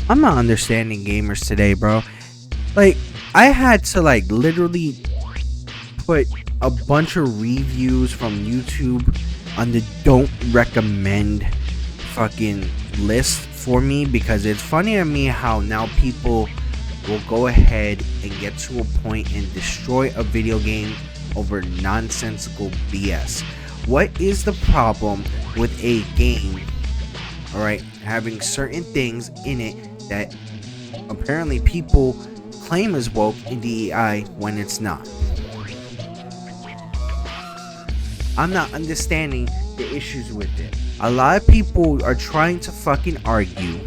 I'm not understanding gamers today, bro. Like, I had to like literally put a bunch of reviews from YouTube on the don't recommend fucking list for me, because it's funny to me how now people will go ahead and get to a point and destroy a video game over nonsensical BS. What is the problem with a game, alright, having certain things in it that apparently people claim is woke in DEI when it's not? I'm not understanding the issues with it. A lot of people are trying to fucking argue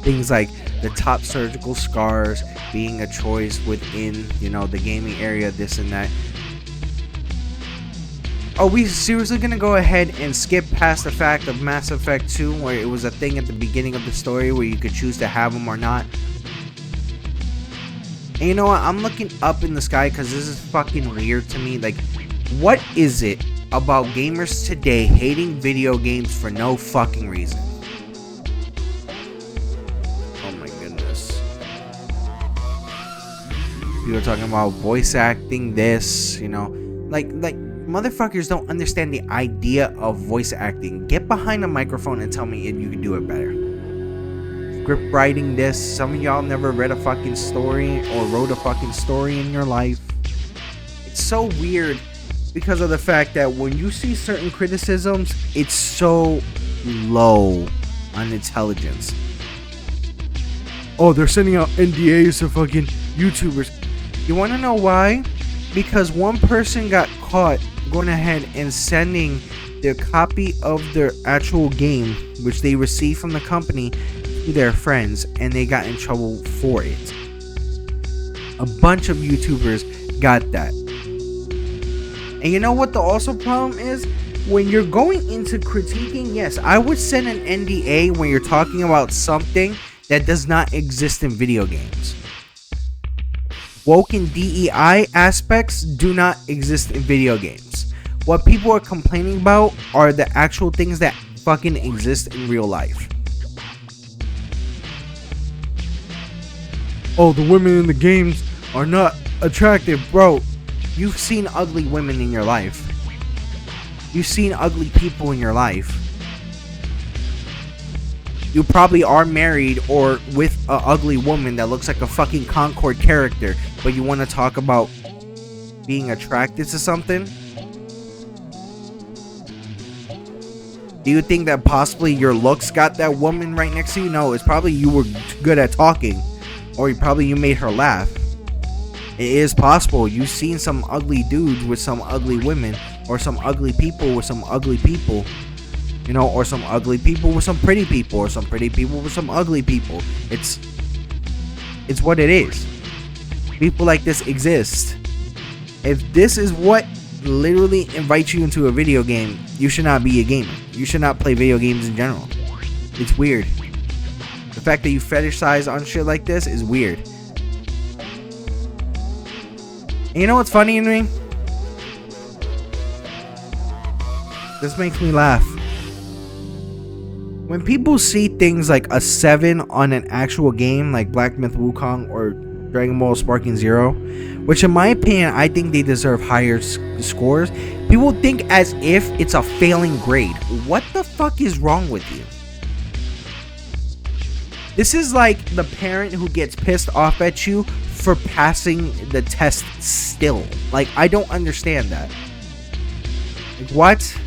things like the top surgical scars being a choice within, the gaming area, this and that. Are we seriously gonna go ahead and skip past the fact of Mass Effect 2, where it was a thing at the beginning of the story where you could choose to have them or not? And you know what? I'm looking up in the sky because this is fucking weird to me. Like, what is it about gamers today hating video games for no fucking reason? Oh my goodness. People are talking about voice acting, this, like motherfuckers don't understand the idea of voice acting. Get behind a microphone and tell me if you can do it better. Script writing, this. Some of y'all never read a fucking story or wrote a fucking story in your life. It's so weird because of the fact that when you see certain criticisms, it's so low on intelligence. Oh, they're sending out NDAs to fucking YouTubers. You want to know why? Because one person got caught going ahead and sending their copy of their actual game, which they received from the company, to their friends, and they got in trouble for it. A bunch of YouTubers got that. And you know what the also problem is? When you're going into critiquing, yes, I would send an NDA when you're talking about something that does not exist in video games. Woke and DEI aspects do not exist in video games. What people are complaining about are the actual things that fucking exist in real life. Oh, the women in the games are not attractive, bro. You've seen ugly women in your life. You've seen ugly people in your life. You probably are married or with an ugly woman that looks like a fucking Concord character, but you want to talk about being attracted to something? Do you think that possibly your looks got that woman right next to you? No, it's probably you were good at talking, or you made her laugh. It is possible you've seen some ugly dudes with some ugly women, or some ugly people with some ugly people, or some ugly people with some pretty people, or some pretty people with some ugly people. It's what it is. People like this exist. If this is what literally invites you into a video game, you should not be a gamer. You should not play video games in general. It's weird. The fact that you fetishize on shit like this is weird. And you know what's funny to me? This makes me laugh. When people see things like a 7 on an actual game like Black Myth Wukong or Dragon Ball Sparking Zero, which in my opinion, I think they deserve higher scores, people think as if it's a failing grade. What the fuck is wrong with you? This is like the parent who gets pissed off at you for passing the test still. Like, I don't understand that. Like, what?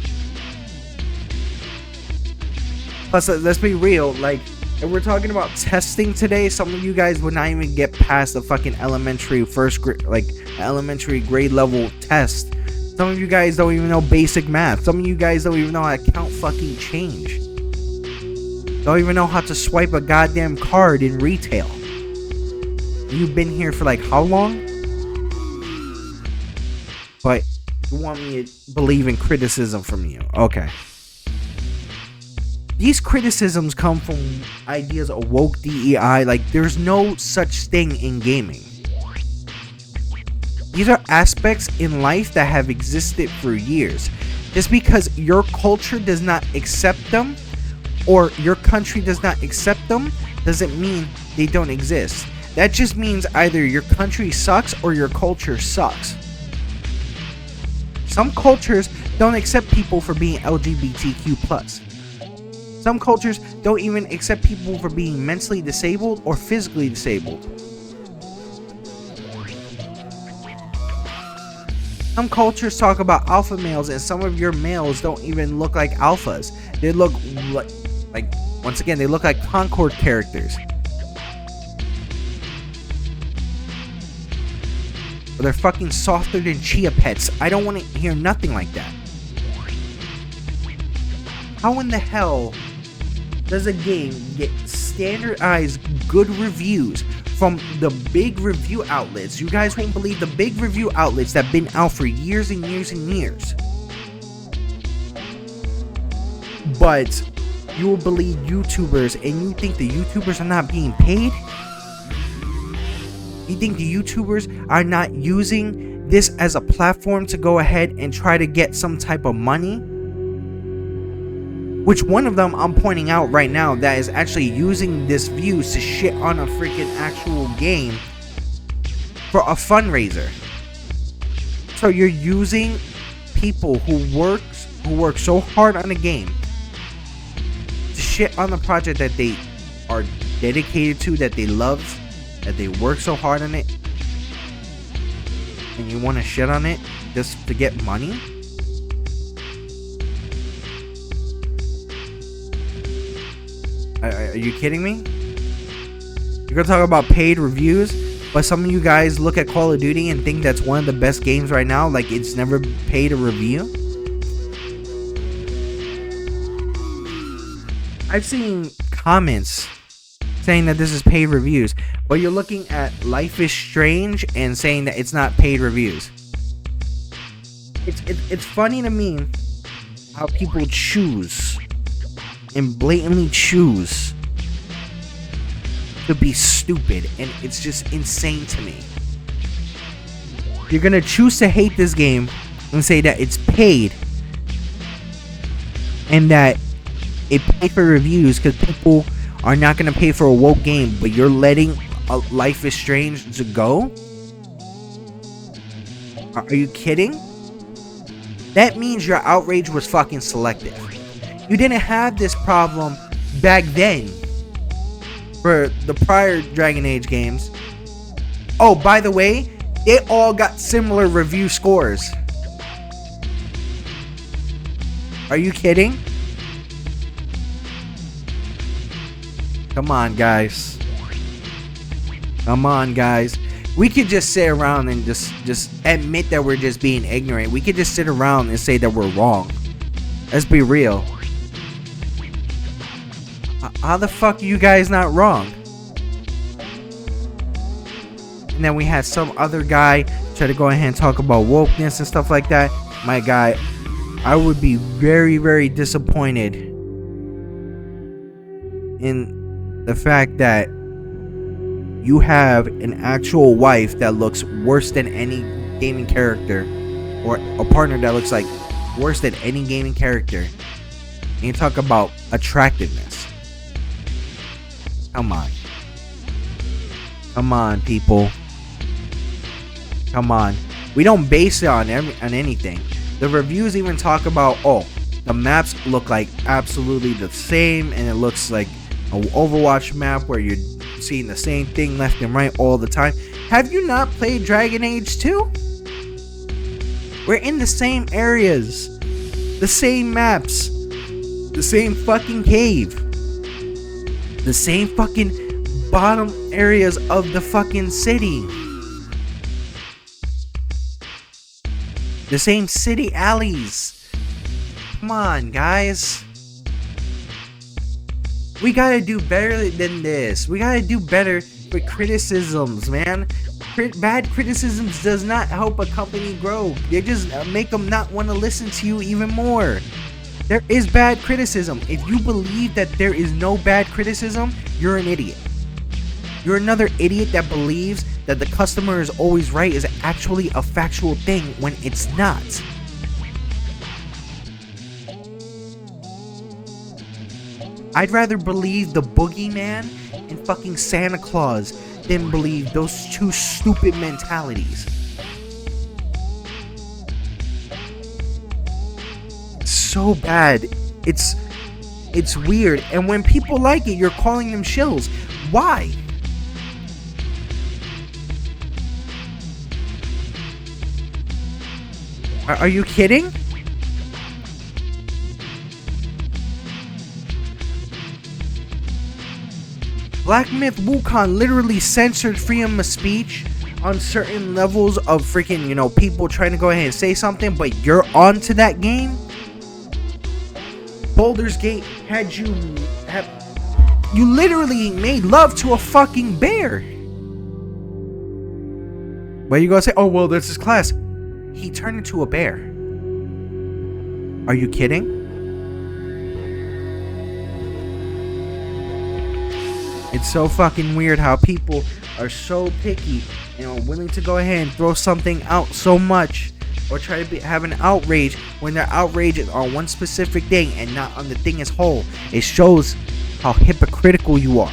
Plus, let's be real, like, if we're talking about testing today, some of you guys would not even get past the fucking elementary elementary grade level test. Some of you guys don't even know basic math. Some of you guys don't even know how to count fucking change. Don't even know how to swipe a goddamn card in retail. You've been here for like how long? But you want me to believe in criticism from you. Okay. These criticisms come from ideas of woke DEI. Like, there's no such thing in gaming. These are aspects in life that have existed for years. Just because your culture does not accept them, or your country does not accept them, doesn't mean they don't exist. That just means either your country sucks or your culture sucks. Some cultures don't accept people for being LGBTQ+. Some cultures don't even accept people for being mentally disabled or physically disabled. Some cultures talk about alpha males, and some of your males don't even look like alphas. They look like once again, they look like Concord characters. Or they're fucking softer than chia pets. I don't want to hear nothing like that. How in the hell does a game get standardized good reviews from the big review outlets? You guys won't believe the big review outlets that have been out for years and years and years. But you will believe YouTubers, and you think the YouTubers are not being paid? You think the YouTubers are not using this as a platform to go ahead and try to get some type of money? Which one of them I'm pointing out right now that is actually using this views to shit on a freaking actual game for a fundraiser. So you're using people who work so hard on a game to shit on the project that they are dedicated to, that they love, that they work so hard on it, and you want to shit on it just to get money? Are you kidding me? You're gonna talk about paid reviews, but some of you guys look at Call of Duty and think that's one of the best games right now, like it's never paid a review? I've seen comments saying that this is paid reviews, but you're looking at Life is Strange and saying that it's not paid reviews. It's funny to me how people choose and blatantly choose to be stupid, and it's just insane to me. You're gonna choose to hate this game and say that it's paid and that it paid for reviews because people are not gonna pay for a woke game, but you're letting Life is Strange to go? Are you kidding? That means your outrage was fucking selective. You didn't have this problem back then for the prior Dragon Age games. Oh, by the way, they all got similar review scores. Are you kidding? Come on, guys. Come on, guys. We could just sit around and just admit that we're just being ignorant. We could just sit around and say that we're wrong. Let's be real. How the fuck are you guys not wrong? And then we had some other guy try to go ahead and talk about wokeness and stuff like that. My guy, I would be very, very disappointed in the fact that you have an actual wife that looks worse than any gaming character, or a partner that looks like worse than any gaming character, and you talk about attractiveness. Come on. Come on, people. Come on. We don't base it on anything. The reviews even talk about, oh, the maps look like absolutely the same, and it looks like an Overwatch map where you're seeing the same thing left and right all the time. Have you not played Dragon Age 2? We're in the same areas, the same maps, the same fucking cave, the same fucking bottom areas of the fucking city, the same city alleys. Come on, guys. We gotta do better than this. We gotta do better with criticisms, man. Bad criticisms does not help a company grow. They just make them not want to listen to you even more. There is bad criticism. If you believe that there is no bad criticism, you're an idiot. You're another idiot that believes that the customer is always right is actually a factual thing when it's not. I'd rather believe the boogeyman and fucking Santa Claus than believe those two stupid mentalities. It's so bad. It's weird. And when people like it, you're calling them shills. Why? Are you kidding? Black Myth Wukong literally censored freedom of speech on certain levels of freaking, people trying to go ahead and say something, but you're onto that game. Baldur's Gate had you literally made love to a fucking bear. But you gonna say, oh well, that's his class. He turned into a bear. Are you kidding? It's so fucking weird how people are so picky and are willing to go ahead and throw something out so much, or try to have an outrage when their outrage is on one specific thing and not on the thing as whole. It shows how hypocritical you are.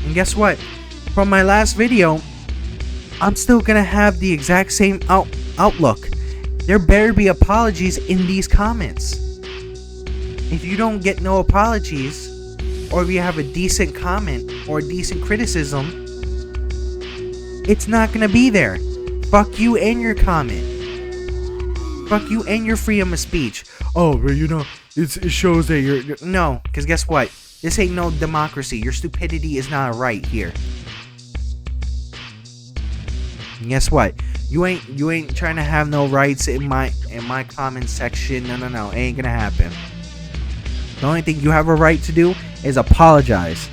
And guess what? From my last video, I'm still gonna have the exact same outlook. There better be apologies in these comments. If you don't get no apologies, or if you have a decent comment or a decent criticism, it's not gonna be there. Fuck you and your comment. Fuck you and your freedom of speech. Oh, but it shows that you're no, because guess what? This ain't no democracy. Your stupidity is not a right here. And guess what? You ain't trying to have no rights in my comment section. No. It ain't gonna happen. The only thing you have a right to do is apologize.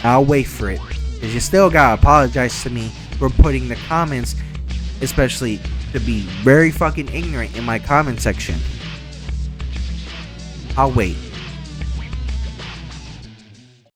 I'll wait for it. Because you still gotta apologize to me for putting the comments, especially to be very fucking ignorant in my comment section. I'll wait.